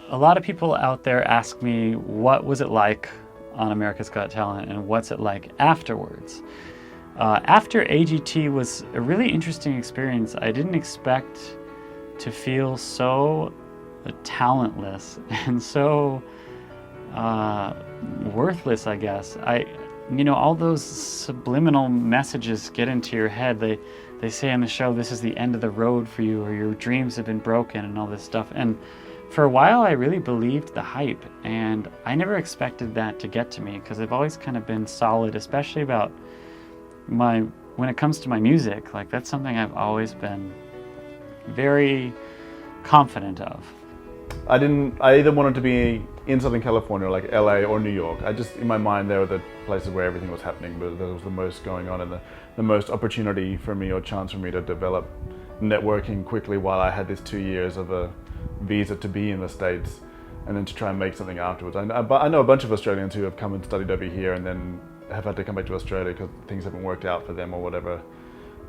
A lot of people out there ask me, what was it like on America's Got Talent and what's it like afterwards? After AGT was a really interesting experience. I didn't expect to feel so talentless and so worthless, I guess. All those subliminal messages get into your head. They say on the show, this is the end of the road for you, or your dreams have been broken and all this stuff. And for a while, I really believed the hype, and I never expected that to get to me because I've always kind of been solid, especially about when it comes to my music. Like, that's something I've always been very confident of. I either wanted to be in Southern California, like LA or New York. In my mind, there were the places where everything was happening, but there was the most going on and the most opportunity for me, or chance for me, to develop networking quickly while I had this 2 years of a visa to be in the States and then to try and make something afterwards. I know a bunch of Australians who have come and studied over here and then have had to come back to Australia because things haven't worked out for them or whatever.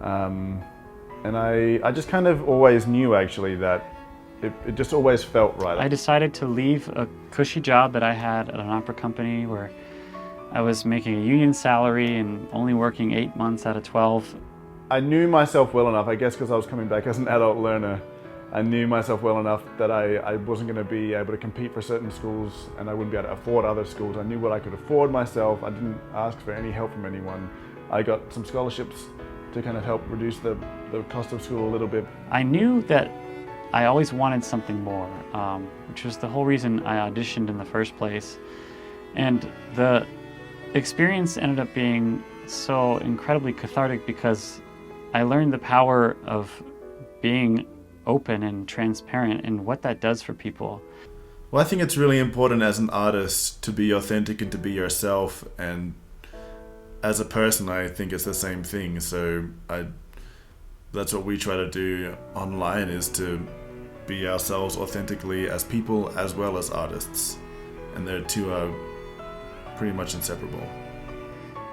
And I just kind of always knew, actually, that it just always felt right. I decided to leave a cushy job that I had at an opera company where I was making a union salary and only working 8 months out of 12. I knew myself well enough, I guess because I was coming back as an adult learner. I knew myself well enough that I wasn't going to be able to compete for certain schools, and I wouldn't be able to afford other schools. I knew what I could afford myself. I didn't ask for any help from anyone. I got some scholarships to kind of help reduce the cost of school a little bit. I knew that I always wanted something more, which was the whole reason I auditioned in the first place. And the experience ended up being so incredibly cathartic because I learned the power of being open and transparent and what that does for people. Well, I think it's really important as an artist to be authentic and to be yourself, and as a person I think it's the same thing. So that's what we try to do online, is to be ourselves authentically as people as well as artists, and the two are pretty much inseparable.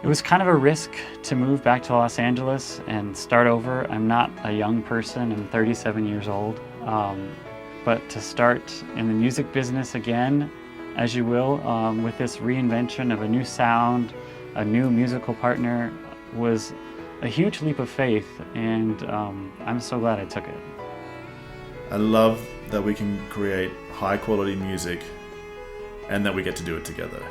It was kind of a risk to move back to Los Angeles and start over. I'm not a young person, I'm 37 years old. But to start in the music business again, as you will, with this reinvention of a new sound, a new musical partner, was a huge leap of faith, and I'm so glad I took it. I love that we can create high quality music and that we get to do it together.